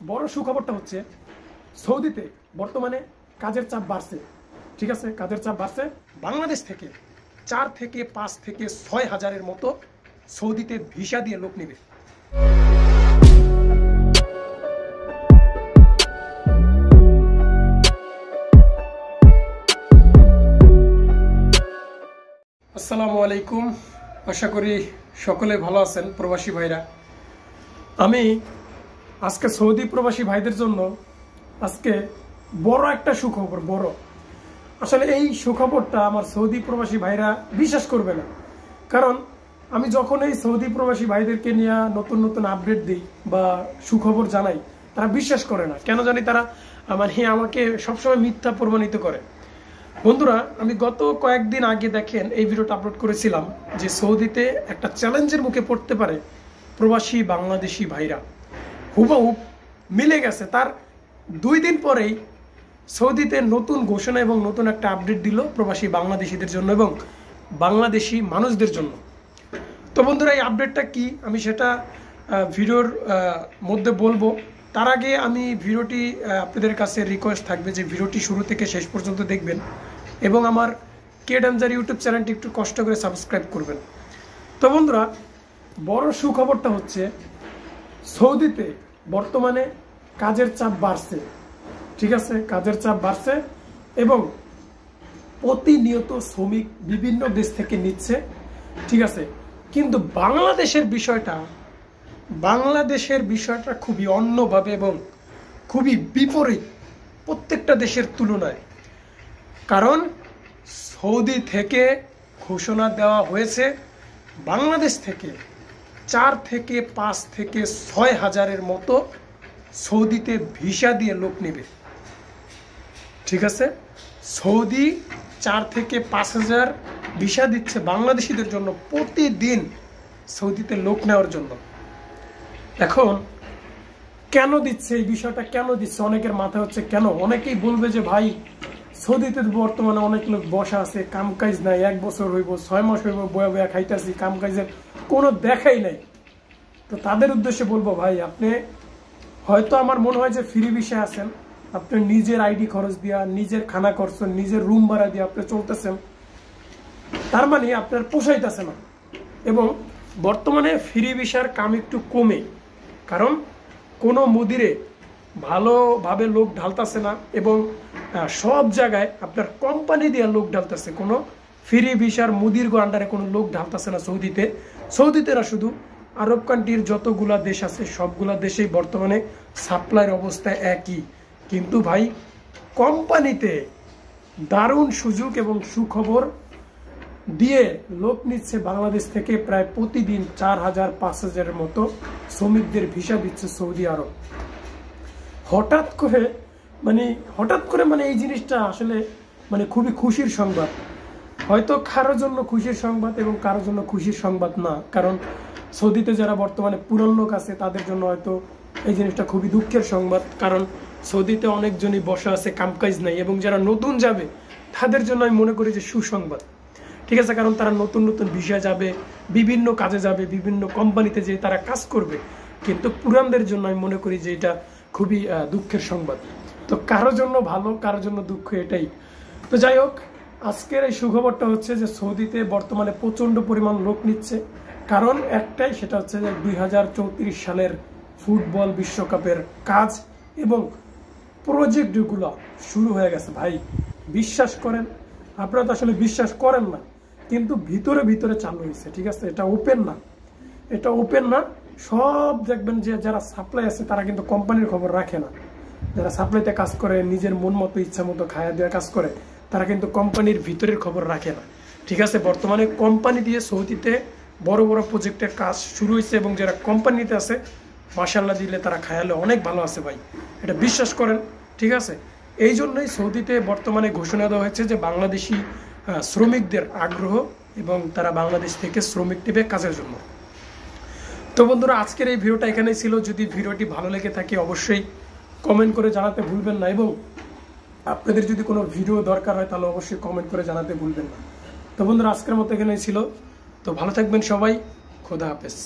বড় সুখবরটা হচ্ছে সৌদিতে বর্তমানে কাজের চাপ বাড়ছে। ঠিক আছে, কাজের চাপ বাড়ছে। বাংলাদেশ থেকে 4 থেকে 5 থেকে 6 হাজারের মতো সৌদিতে ভিসা দিয়ে লোক নেবে। আসসালামু আলাইকুম, আশা করি সকলে ভালো আছেন প্রবাসী ভাইরা। আমি আজকে সৌদি প্রবাসী ভাইদের জন্য আজকে বড় একটা সুখবর। বড় আসলে এই সুখবরটা আমার সৌদি প্রবাসী ভাইরা বিশ্বাস করবে না, কারণ আমি যখন এই সৌদি প্রবাসী ভাইদেরকে নিয়ে নতুন নতুন আপডেট দিই বা সুখবর জানাই, তারা বিশ্বাস করে না। কেন জানি তারা আমাকে সবসময় মিথ্যা প্রমাণিত করে। বন্ধুরা, আমি গত কয়েকদিন আগে দেখেন এই ভিডিওটা আপলোড করেছিলাম যে সৌদিতে একটা চ্যালেঞ্জের মুখে পড়তে পারে প্রবাসী বাংলাদেশি ভাইরা। হুবহুব মিলে গেছে। তার 2 দিন পরেই সৌদিতে নতুন ঘোষণা এবং নতুন একটা আপডেট দিল প্রবাসী বাংলাদেশিদের জন্য এবং বাংলাদেশি মানুষদের জন্য। তো বন্ধুরা, এই আপডেটটা কি আমি সেটা ভিডিওর মধ্যে বলবো। তার আগে আমি ভিডিওটি আপনাদের কাছে রিকোয়েস্ট থাকবে যে ভিডিওটি শুরু থেকে শেষ পর্যন্ত দেখবেন এবং আমার কে ডেঞ্জার ইউটিউব চ্যানেলটি একটু কষ্ট করে সাবস্ক্রাইব করবেন। তো বন্ধুরা, বড় সুখবরটা হচ্ছে সৌদিতে বর্তমানে কাজের চাপ বাড়ছে। ঠিক আছে, কাজের চাপ বাড়ছে এবং প্রতিনিয়ত শ্রমিক বিভিন্ন দেশ থেকে নিচ্ছে। ঠিক আছে, কিন্তু বাংলাদেশের বিষয়টা খুবই অন্যভাবে এবং খুবই বিপরীত প্রত্যেকটা দেশের তুলনায়। কারণ সৌদি থেকে ঘোষণা দেওয়া হয়েছে বাংলাদেশ থেকে 4 থেকে 5 থেকে 6 হাজারের মতো সৌদিতে ভিসা দিয়ে লোক নেবে। ঠিক আছে, সৌদি 4 থেকে 5 হাজার ভিসা দিচ্ছে বাংলাদেশিদের জন্য প্রতিদিন সৌদিতে লোক নেওয়ার জন্য। এখন কেন দিচ্ছে, এই বিষয়টা কেন দিচ্ছে, অনেকের মাথায় হচ্ছে কেন। অনেকেই বলবে যে ভাই সৌদিতে বর্তমানে অনেক লোক বসা আছে, কাম কাজ নাই, 1 বছর হইব, 6 মাস হইব, বয়া বয়া খাইতেছি, কাম কাজের কোনো দেখাই নাই। তো তাদের উদ্দেশ্যে বলবো, ভাই আপনি হয়তো আমার মনে হয় যে ফ্রি ভিসা আছেন, আপনি নিজের আইডি খরচ দিয়া, নিজের খানা করছেন, নিজের রুম ভাড়া দিয়ে আপনি চলতেছেন, তার মানে আপনার পোষাইতেছে না। এবং বর্তমানে ফ্রি ভিসার কাম একটু কমে, কারণ কোনো মুদিরে ভালোভাবে লোক ঢালতেছে না এবং সব জায়গায় আপনার কোম্পানি দিয়ে লোক ঢালতেছে। কোনো ফ্রি ভিসার মুদির আন্ডারে কোনো লোক ঢালতেছে না সৌদিতে না, শুধু আরব কান্ট্রির যতগুলা দেশ আছে সবগুলা দেশেই বর্তমানে সাপ্লাইয়ের অবস্থা একই। কিন্তু ভাই কোম্পানিতে দারুণ সুযোগ এবং সুখবর দিয়ে লোক নিচ্ছে বাংলাদেশ থেকে প্রায় প্রতিদিন 4,000-5 হাজারের মতো শ্রমিকদের ভিসা দিচ্ছে সৌদি আরব। হঠাৎ করে এই জিনিসটা আসলে খুবই খুশির সংবাদ। হয়তো কারোর জন্য খুশির সংবাদ এবং কারোর জন্য খুশির সংবাদ না, কারণ সৌদিতে যারা বর্তমানে পুরনো লোক আছে তাদের জন্য হয়তো এই জিনিসটা খুবই দুঃখের সংবাদ, কারণ সৌদিতে অনেকজনই বসা আছে, কামকাজ নাই। এবং যারা নতুন যাবে তাদের জন্য আমি মনে করি যে সুসংবাদ। ঠিক আছে, কারণ তারা নতুন নতুন বিষয় যাবে, বিভিন্ন কাজে যাবে, বিভিন্ন কোম্পানিতে যে তারা কাজ করবে। কিন্তু পুরানদের জন্য আমি মনে করি যে এটা খুবই দুঃখের সংবাদ। তো কারোর জন্য ভালো, কারোর জন্য দুঃখ, এটাই। তো যাই হোক, আজকের এই সুখবরটা হচ্ছে যে সৌদিতে বর্তমানে প্রচন্ড পরিমাণ লোক নিচ্ছে। কারণ একটাই, সেটা হচ্ছে যে 2034 সালের ফুটবল বিশ্বকাপের কাজ এবং প্রজেক্টগুলো শুরু হয়ে গেছে। ভাই বিশ্বাস করেন, আপনারা তো আসলে বিশ্বাস করেন না, কিন্তু ভিতরে ভিতরে চালু হয়েছে। ঠিক আছে, এটা ওপেন না। সব দেখবেন যে যারা সাপ্লাই আছে তারা কিন্তু কোম্পানির খবর রাখে না। যারা সাপ্লাইতে কাজ করে, নিজের মন মতো ইচ্ছা মতো খায়া দেওয়া কাজ করে, তারা কিন্তু কোম্পানির ভিতরের খবর রাখে না। ঠিক আছে, বর্তমানে কোম্পানি দিয়ে সৌদিতে বড় বড় প্রজেক্টের কাজ শুরু হয়েছে এবং যারা কোম্পানিতে আছে মাশাআল্লাহ দিলে তারা খায়ালে অনেক ভালো আছে ভাই, এটা বিশ্বাস করেন। ঠিক আছে, এই জন্যই সৌদিতে বর্তমানে ঘোষণা দেওয়া হয়েছে যে বাংলাদেশি শ্রমিকদের আগ্রহ এবং তারা বাংলাদেশ থেকে শ্রমিক নেবে কাজের জন্য। তো বন্ধুরা, আজকের এই ভিডিওটা এখানেই ছিল। যদি ভিডিওটি ভালো লেগে থাকে অবশ্যই কমেন্ট করে জানাতে ভুলবেন না, এবং আপনাদের যদি কোনো ভিডিও দরকার হয় তাহলে অবশ্যই কমেন্ট করে জানাতে ভুলবেন না। তো বন্ধুরা, আজকের মতো এখানেই ছিল। তো ভালো থাকবেন সবাই, খোদা হাফেজ।